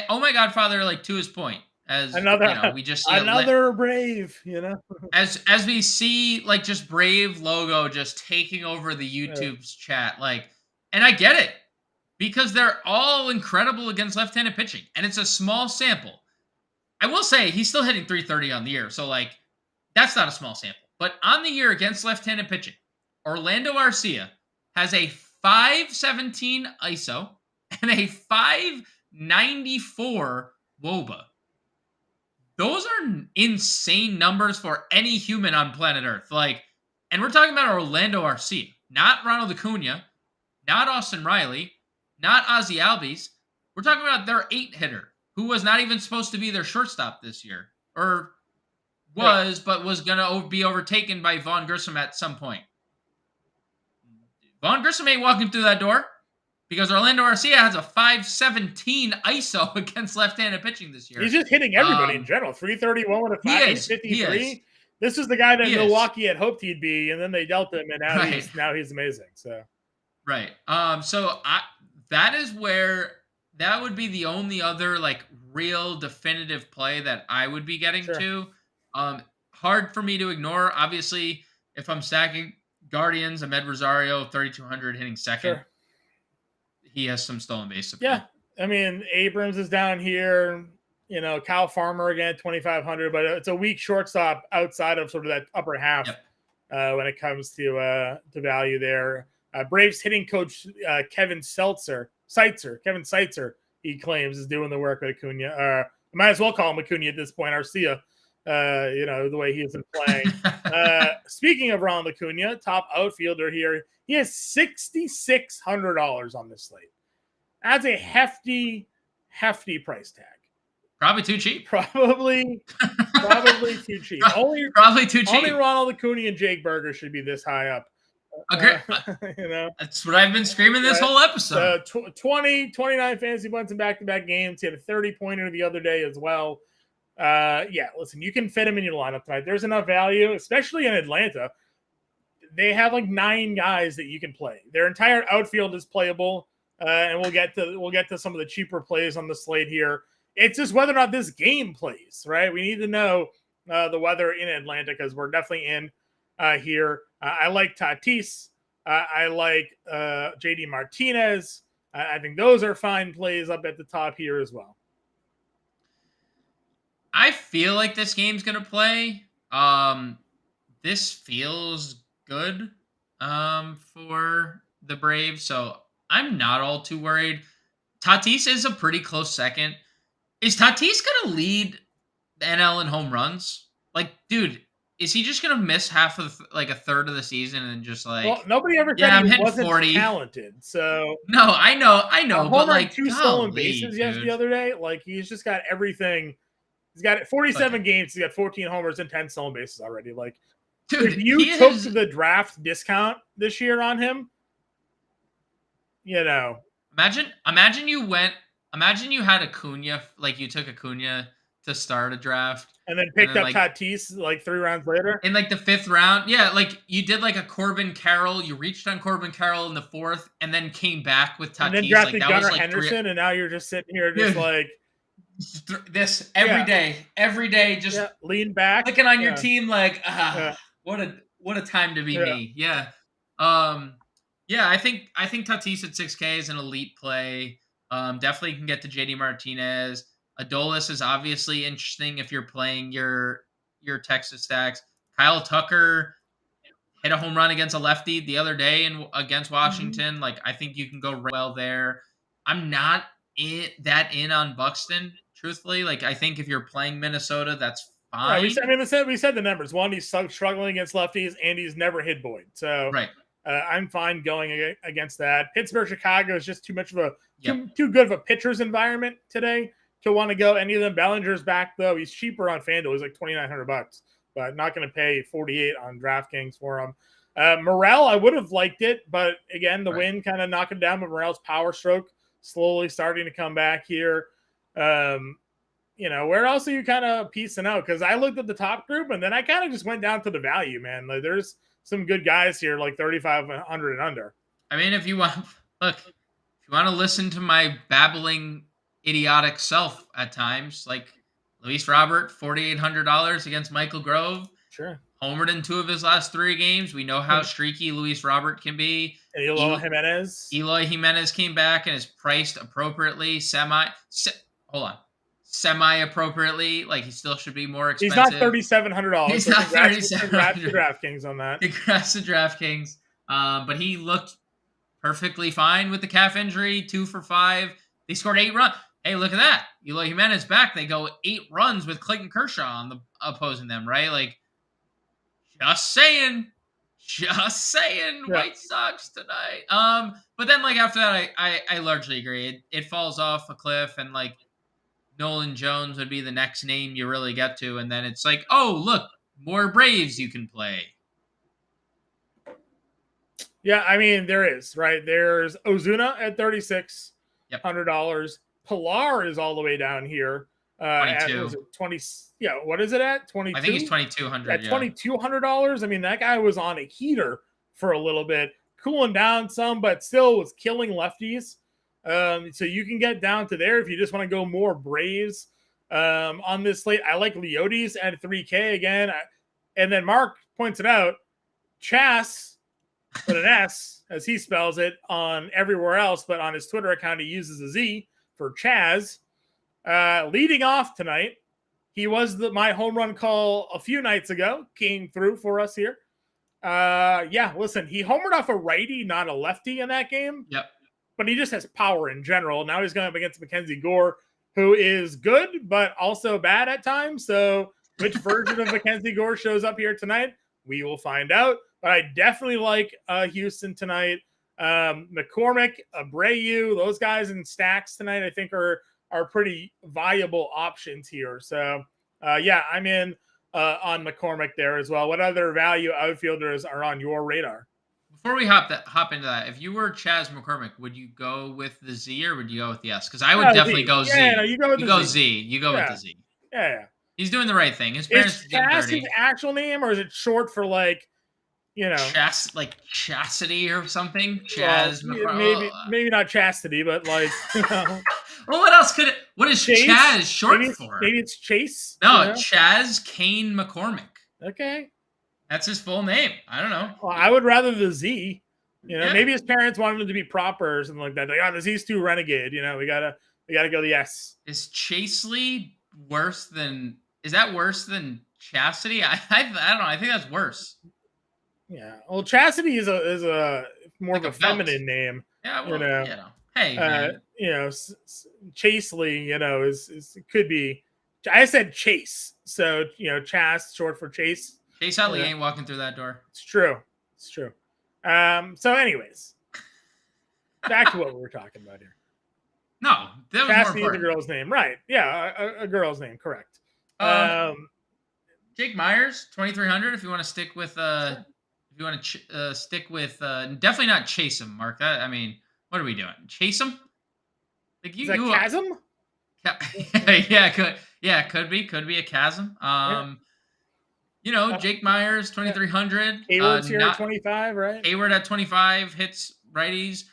oh my God, Father, like to his point. As another, we just see another Brave, as we see like just Brave logo just taking over the YouTube's chat, like, and I get it because they're all incredible against left-handed pitching, and it's a small sample. I will say he's still hitting 330 on the year, so like that's not a small sample. But on the year against left-handed pitching, Orlando Arcia has a 517 ISO and a 594 WOBA. Those are insane numbers for any human on planet Earth. Like, and we're talking about Orlando Arcia, not Ronald Acuna, not Austin Riley, not Ozzie Albies. We're talking about their 8-hitter, who was not even supposed to be their shortstop this year, or was, but was going to be overtaken by Vaughn Grissom at some point. Vaughn Grissom ain't walking through that door. Because Orlando Arcia has a 517 ISO against left-handed pitching this year. He's just hitting everybody in general. 331 with a 553. This is the guy that Milwaukee had hoped he'd be, and then they dealt him, and now he's amazing. So right. That is where that would be the only other like real definitive play that I would be getting to. Hard for me to ignore. Obviously, if I'm stacking Guardians, Ahmed Rosario, 3,200 hitting second. Sure. He has some stolen base support. Yeah. I mean, Abrams is down here, Kyle Farmer again, 2,500, but it's a weak shortstop outside of sort of that upper half when it comes to value there. Braves hitting coach Kevin Seitzer, he claims, is doing the work with Acuna. I might as well call him Acuna at this point, Arcia, the way he has been playing. Speaking of Ronald Acuna, top outfielder here, he has $6,600 on this slate. That's a hefty price tag. Probably too cheap. Probably too cheap. Probably too cheap. Only Ronald Acuna and Jake Burger should be this high up. Okay. That's what I've been screaming this whole episode. 29 fantasy points in back-to-back games. He had a 30-pointer the other day as well. Listen, you can fit him in your lineup tonight. There's enough value, especially in Atlanta. They have like 9 guys that you can play. Their entire outfield is playable. and we'll get to some of the cheaper plays on the slate here. It's just whether or not this game plays, right? We need to know the weather in Atlanta because we're definitely in here. I like Tatis. I like JD Martinez. I think those are fine plays up at the top here as well. I feel like this game's going to play. This feels good for the Braves, so I'm not all too worried. Tatis is a pretty close second. Is Tatis going to lead the NL in home runs? Like, dude, is he just going to miss half of a third of the season and just well, nobody ever said I'm he hitting wasn't 40. Talented. So no, I know, but like 2 stolen bases dude. the other day. Like he's just got everything. He's got 47 games. He's got 14 homers and 10 stolen bases already. Like, dude, if you took the draft discount this year on him, Imagine you had Acuna, like you took Acuna to start a draft. And then picked up Tatis like 3 rounds later. In like the 5th round. Yeah, like you did like a Corbin Carroll. You reached on Corbin Carroll in the 4th and then came back with Tatis. And then drafted Gunnar Henderson, and now you're just sitting here just like this every day, just lean back, clicking on your team like, what a time to be me. Yeah. I think Tatis at 6K is an elite play. Definitely can get to JD Martinez. Adolis is obviously interesting if you're playing your Texas stacks. Kyle Tucker hit a home run against a lefty the other day against Washington. Like, I think you can go well there. I'm not that in on Buxton, truthfully. Like, I think if you're playing Minnesota, that's fine. We said the numbers. One, he's struggling against lefties, and he's never hit Boyd. So I'm fine going against that. Pittsburgh, Chicago is just too much of a too good of a pitcher's environment today to want to go any of them. Bellinger's back though. He's cheaper on FanDuel. He's like $2,900, but not going to pay $48 on DraftKings for him. Morel, I would have liked it, but again, the wind kind of knocking down. But Morel's power stroke slowly starting to come back here. Where else are you kind of piecing out? Because I looked at the top group and then I kind of just went down to the value, man. Like, there's some good guys here, like 3,500 and under. I mean, if you want to listen to my babbling, idiotic self at times, like Luis Robert, $4,800 against Michael Grove. Sure. Homered in 2 of his last 3 games. We know how streaky Luis Robert can be. And Eloy Jimenez came back and is priced appropriately, semi-appropriately. Like, he still should be more expensive. He's not $3,700. He's not $3,700. Congrats to DraftKings on that. Congrats to DraftKings. But he looked perfectly fine with the calf injury. 2 for 5. They scored 8 runs. Hey, look at that. Eloy Jimenez back. They go 8 runs with Clayton Kershaw on the opposing them, right? Like, just saying. White Sox tonight. But then, like, after that, I largely agree. It falls off a cliff, and like Nolan Jones would be the next name you really get to, and then it's like, oh, look, more Braves you can play. Yeah, I mean, there is, right? There's Ozuna at $3,600. Pilar is all the way down here. 22. At 20. Yeah, what is it at? 22. I think it's $2,200. At $2,200. I mean, that guy was on a heater for a little bit, cooling down some, but still was killing lefties. So you can get down to there if you just want to go more Braves on this slate. I like Leotis at $3K again. And then Mark points it out, Chas, with an S, as he spells it on everywhere else, but on his Twitter account, he uses a Z for Chaz. Leading off tonight, he was my home run call a few nights ago, came through for us here. Listen, he homered off a righty, not a lefty in that game. Yep. But he just has power in general. Now he's going up against Mackenzie Gore, who is good, but also bad at times. So which version of Mackenzie Gore shows up here tonight? We will find out. But I definitely like Houston tonight. McCormick, Abreu, those guys in stacks tonight, I think are pretty viable options here. So, I'm in on McCormick there as well. What other value outfielders are on your radar? Before we hop into that, if you were Chas McCormick, would you go with the Z or would you go with the S? Because I would definitely go Z. Yeah, no, you go with the Z. You go with the Z. Yeah. He's doing the right thing. His parents is Chas his actual name, or is it short for like you know, Chastity or something. well, Chaz McCraw. maybe not chastity, but like, Well, what else could it? What is Chase. Chaz short for? Maybe it's Chase. No, Chaz Kane McCormick. Okay. That's his full name. I don't know. Well, I would rather the Z. Yeah. Maybe his parents wanted him to be proper or something like that. Like, oh, the Z's too renegade. We gotta go the S. Is Chasely worse than? Is that worse than Chastity? I don't know. I think that's worse. Yeah. Well, Chastity is a more like of a feminine name. Yeah. Well, Hey, man. Chasely, is could be. I said Chase, so Chas short for Chase. Chase Utley ain't walking through that door. It's true. So, anyways, back to what we were talking about here. No, that was Chastity more is a girl's name, right? Yeah, a girl's name, correct. Jake Myers, 2,300. If you want to stick with, definitely not chase him, Mark. What are we doing? Chase him? Like is that chasm? Could be a chasm. Jake Myers, 2,300. Hayward's here at 25, right? Hayward at 25 hits righties.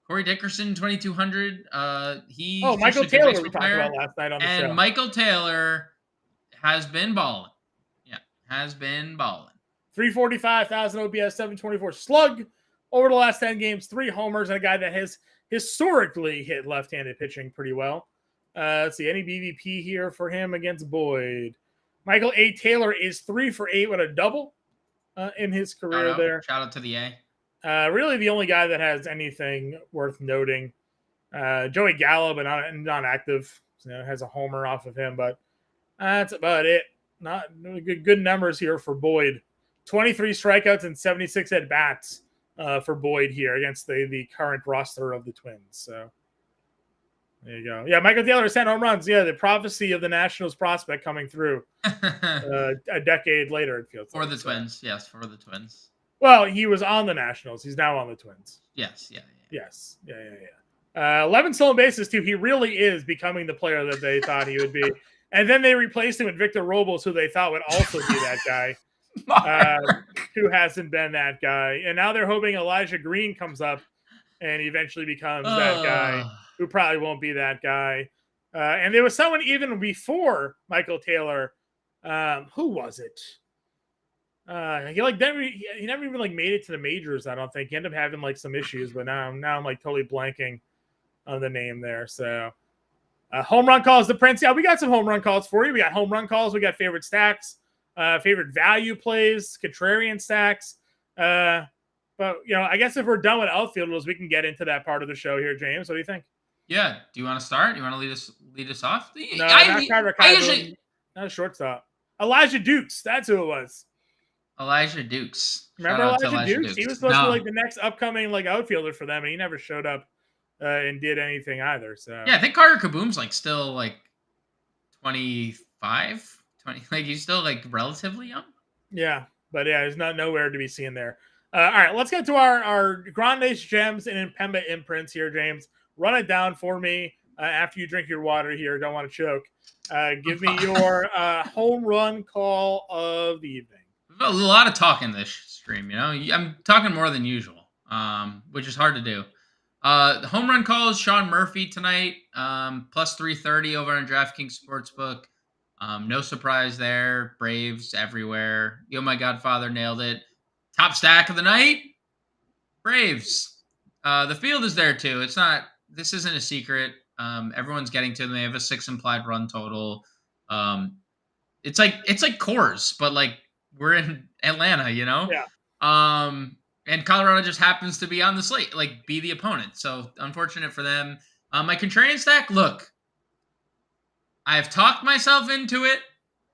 Corey Dickerson, 2,200. Michael Taylor we talked about last night on the show. And Michael Taylor has been balling. Yeah, has been balling. 345,000 OPS, 724 slug over the last 10 games, 3 homers, and a guy that has historically hit left-handed pitching pretty well. Let's see, any BVP here for him against Boyd. Michael A. Taylor is 3 for 8 with a double in his career there. Shout out to the A. Really the only guy that has anything worth noting. Joey Gallo, but not active. Has a homer off of him, but that's about it. Not good numbers here for Boyd. 23 strikeouts and 76 at-bats for Boyd here against the current roster of the Twins. So there you go. Yeah, Michael Taylor has 10 home runs. Yeah, the prophecy of the Nationals prospect coming through a decade later, it feels like. For the Twins, yes, for the Twins. Well, he was on the Nationals. He's now on the Twins. Yes, yeah. Yes, yeah. 11 stolen bases, too. He really is becoming the player that they thought he would be. And then they replaced him with Victor Robles, who they thought would also be that guy. Who hasn't been that guy. And now they're hoping Elijah Green comes up and eventually becomes that guy, who probably won't be that guy. And there was someone even before Michael Taylor. Who was it? He never even made it to the majors, I don't think. He ended up having some issues, but now I'm totally blanking on the name there. So home run calls, the Prince. Yeah, we got some home run calls for you. We got home run calls. We got favorite stacks. Favorite value plays, contrarian stacks. But I guess if we're done with outfielders, we can get into that part of the show here, James. What do you think? Yeah. Do you want to start? You want to lead us off? No, not Carter Kaiser. Not a shortstop. Elijah Dukes. That's who it was. Elijah Dukes. Remember Elijah Dukes? He was supposed to be the next upcoming outfielder for them, and he never showed up and did anything either. So yeah, I think Carter Kaboom's still 25. 20, he's still relatively young. Yeah, but yeah, there's nowhere to be seen there. All right, let's get to our Grande Gems and Impemba imprints here, James. Run it down for me after you drink your water here. Don't want to choke. Give me your home run call of the evening. A lot of talk in this stream, I'm talking more than usual, which is hard to do. The home run call is Sean Murphy tonight, plus 330 over on DraftKings Sportsbook. No surprise there. Braves everywhere. Yo, my Godfather nailed it. Top stack of the night. Braves. The field is there too. This isn't a secret. Everyone's getting to them. They have a 6 implied run total. It's like Coors, but we're in Atlanta, Yeah. And Colorado just happens to be on the slate, be the opponent. So unfortunate for them. My contrarian stack, look. I've talked myself into it.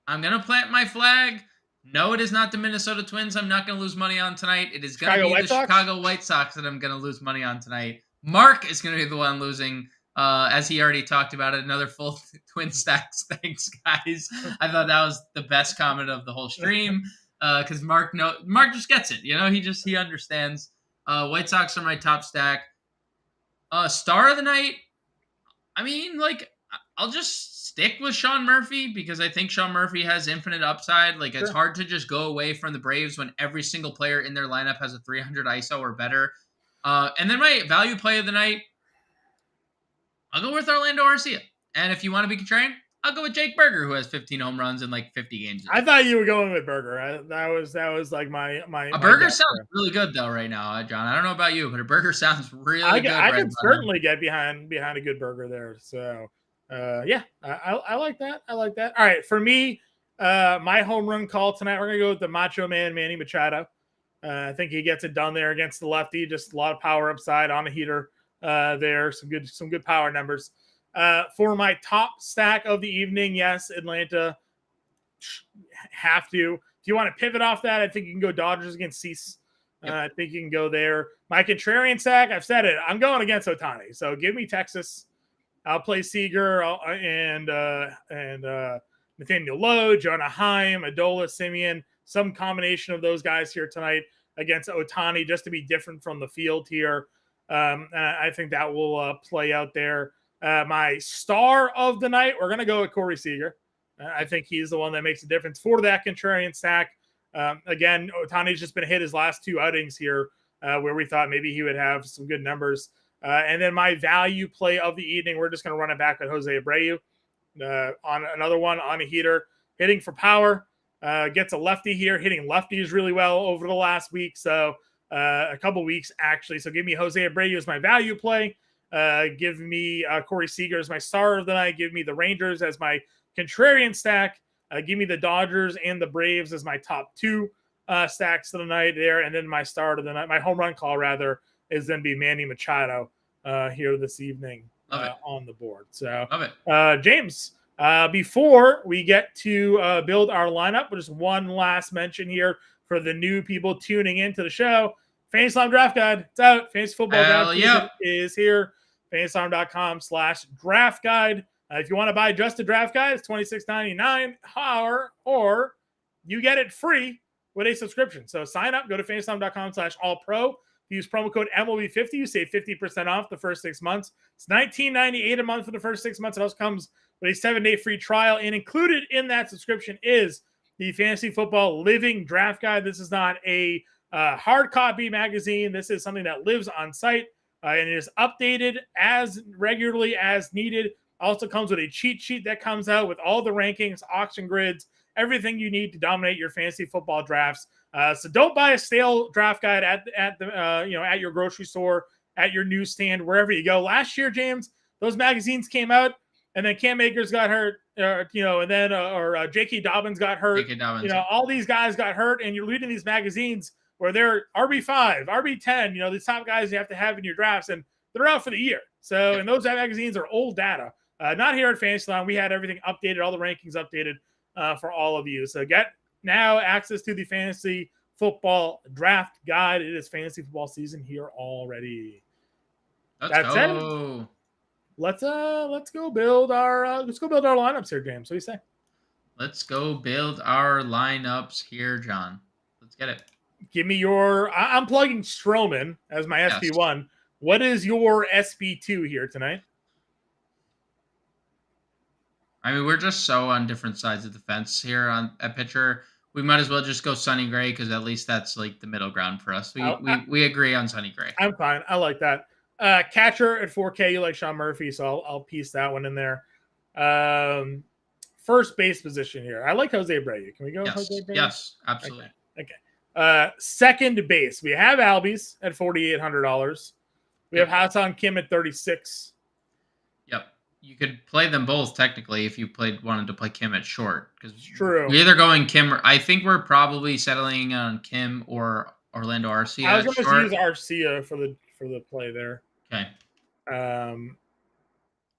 I'm going to plant my flag. No, it is not the Minnesota Twins I'm not going to lose money on tonight. It is going to be the Chicago White Sox that I'm going to lose money on tonight. Mark is going to be the one losing, as he already talked about it. Another full Twin stacks. Thanks, guys. I thought that was the best comment of the whole stream because Mark just gets it. He understands. White Sox are my top stack. Star of the night. I'll just stick with Sean Murphy because I think Sean Murphy has infinite upside. Like, it's Sure. hard to just go away from the Braves when every single player in their lineup has a 300 ISO or better. And then my value play of the night, I'll go with Orlando Arcia. And if you want to be contrarian, I'll go with Jake Berger, who has 15 home runs in like 50 games. I thought you were going with Burger. That was like my A burger guess sounds there. really good though right now, John. I don't know about you, but a burger sounds really good I right could now. certainly get behind a good burger there. So yeah, I like that. I like that. All right, for me, my home run call tonight, we're gonna go with the Macho Man Manny Machado. I think he gets it done there against the lefty. Just a lot of power upside on a heater there. Some good power numbers. For my top stack of the evening, yes, Atlanta have to. If you want to pivot off that, I think you can go Dodgers against Cease. Yep. I think you can go there. My contrarian stack, I've said it. I'm going against Ohtani. So give me Texas. I'll play Seager and Nathaniel Lowe, Jonah Heim, Adola, Simeon, some combination of those guys here tonight against Ohtani, just to be different from the field here. And I think that will play out there. My star of the night, we're going to go with Corey Seager. I think he's the one that makes a difference for that contrarian stack. Again, Otani's just been hit his last two outings here where we thought maybe he would have some good numbers. And then my value play of the evening, we're just going to run it back with Jose Abreu on another one on a heater, hitting for power. Gets a lefty here, hitting lefties really well over the last week. So a couple weeks, actually. So give me Jose Abreu as my value play. Give me Corey Seager as my star of the night. Give me the Rangers as my contrarian stack. Give me the Dodgers and the Braves as my top two stacks of the night there. And then my start of the night, my home run call, rather, is then be Manny Machado here this evening on the board. So, James, before we get to build our lineup, just one last mention here for the new people tuning into the show. Fantasy Slam Draft Guide. It's out. Fantasy Football Draft Guide is here. FantasySlam.com/draft guide. If you want to buy just a draft guide, it's $26.99. Or you get it free with a subscription. So sign up, go to FantasySlam.com/all-pro. Use promo code MLB50. You save 50% off the first 6 months. It's $19.98 a month for the first 6 months. It also comes with a 7-day free trial. And included in that subscription is the Fantasy Football Living Draft Guide. This is not a hard copy magazine. This is something that lives on site and it is updated as regularly as needed. Also comes with a cheat sheet that comes out with all the rankings, auction grids, everything you need to dominate your fantasy football drafts. So don't buy a stale draft guide at your grocery store, at your newsstand, wherever you go. Last year, James, those magazines came out, and then Cam Akers got hurt, and then J.K. Dobbins got hurt. All these guys got hurt, and you're reading these magazines where they're RB5, RB10, these top guys you have to have in your drafts, and they're out for the year. So, and those magazines are old data. Not here at Fantasyland. We had everything updated, all the rankings updated for all of you. So get now access to the Fantasy Football Draft Guide. It is fantasy football season here already. That's it. Let's go build our lineups here, James. What do you say? Let's go build our lineups here, John. Let's get it. Give me your. I'm plugging Stroman as my SP1. What is your SP2 here tonight? I mean, we're just so on different sides of the fence here at pitcher. We might as well just go Sonny Gray because at least that's like the middle ground for us. We agree on Sonny Gray. I'm fine. I like that. Catcher at 4K, you like Sean Murphy, so I'll piece that one in there. First base position here. I like Jose Abreu. Can we go Jose Abreu? Yes, absolutely. Okay. Second base. We have Albies at $4,800. We have Hassan Kim at 36. Yep. You could play them both technically if you wanted to play Kim at short. Because true. We're either going Kim or I think we're probably settling on Kim or Orlando Arcia. I was going to use Arcia for the play there. Okay.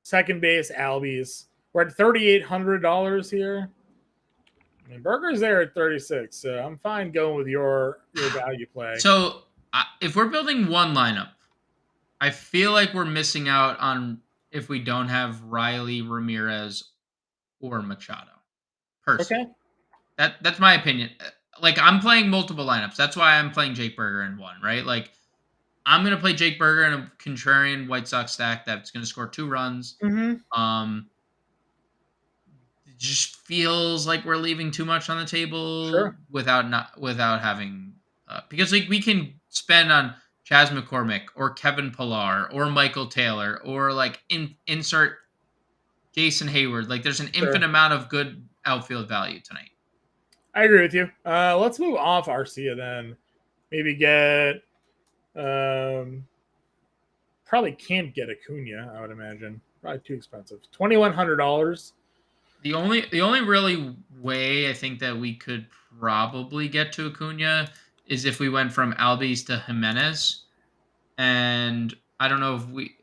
Second base, Albies. We're at $3,800 here. I mean, Burger's there at 36, so I'm fine going with your value play. So if we're building one lineup, I feel like we're missing out on if we don't have Riley, Ramirez, or Machado. Personally. Okay. That's my opinion. Like, I'm playing multiple lineups. That's why I'm playing Jake Burger in one, right? Like, I'm going to play Jake Burger in a contrarian White Sox stack that's going to score 2 runs. Mm-hmm. just feels like we're leaving too much on the table Sure. without having because like we can spend on Chaz McCormick or Kevin Pillar or Michael Taylor or like insert Jason Hayward. Like there's an Sure. infinite amount of good outfield value tonight. I agree with you. Let's move off Arcia then. Maybe get probably can't get Acuna, I would imagine. Probably too expensive. $2,100. The only really way I think that we could probably get to Acuna is if we went from Albies to Jimenez. And I don't know if we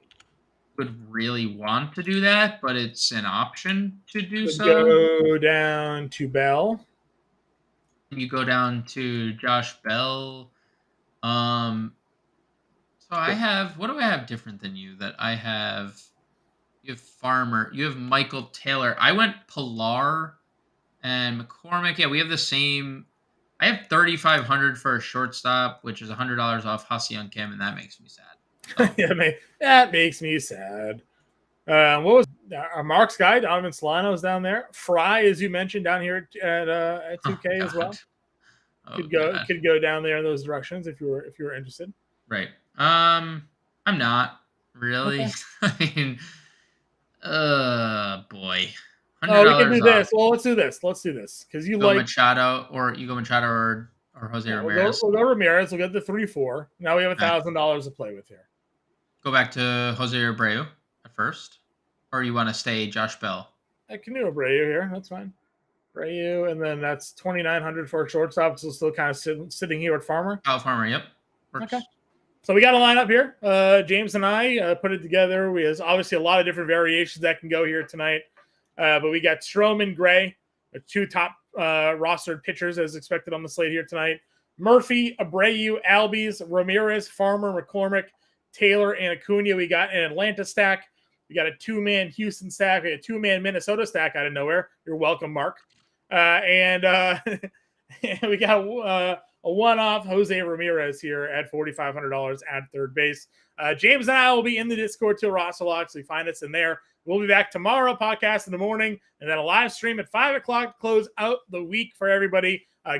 would really want to do that, but it's an option to do Could so. go down to Bell. You go down to Josh Bell. So I have, what do I have different than you that I have? You have Farmer, you have Michael Taylor. I went Pilar and McCormick. Yeah, we have the same. I have 3,500 for a shortstop, which is $100 off Ha-Seong Kim, and that makes me sad. So. Yeah, that makes me sad. What was our Mark's guy? Donovan Solano's down there. Fry, as you mentioned, down here at 2K as well. Could go down there in those directions if you were interested. Right. I'm not really. Okay. I mean, boy. Oh, we can do $100 this. off. Well, let's do this because you Go like Machado or Jose Ramirez. We'll go Ramirez. We'll get the 3-4. Now we have $1,000 to play with here. Go back to Jose Abreu at first, or you want to stay Josh Bell? I can do Abreu here. That's fine. Abreu, and then that's 2,900 for a shortstop. So still kind of sitting here at Farmer. Farmer, yep. Works. Okay. So we got a lineup here. James and I put it together. We have obviously a lot of different variations that can go here tonight. But we got Stroman, Gray, the two top rostered pitchers as expected on the slate here tonight. Murphy, Abreu, Albies, Ramirez, Farmer, McCormick, Taylor, and Acuna. We got an Atlanta stack. We got a 2-man Houston stack. We got a 2-man Minnesota stack out of nowhere. You're welcome, Mark. And we got a one-off Jose Ramirez here at $4,500 at third base. James and I will be in the Discord till Roster Lock, so you find us in there. We'll be back tomorrow, podcast in the morning, and then a live stream at 5 o'clock to close out the week for everybody.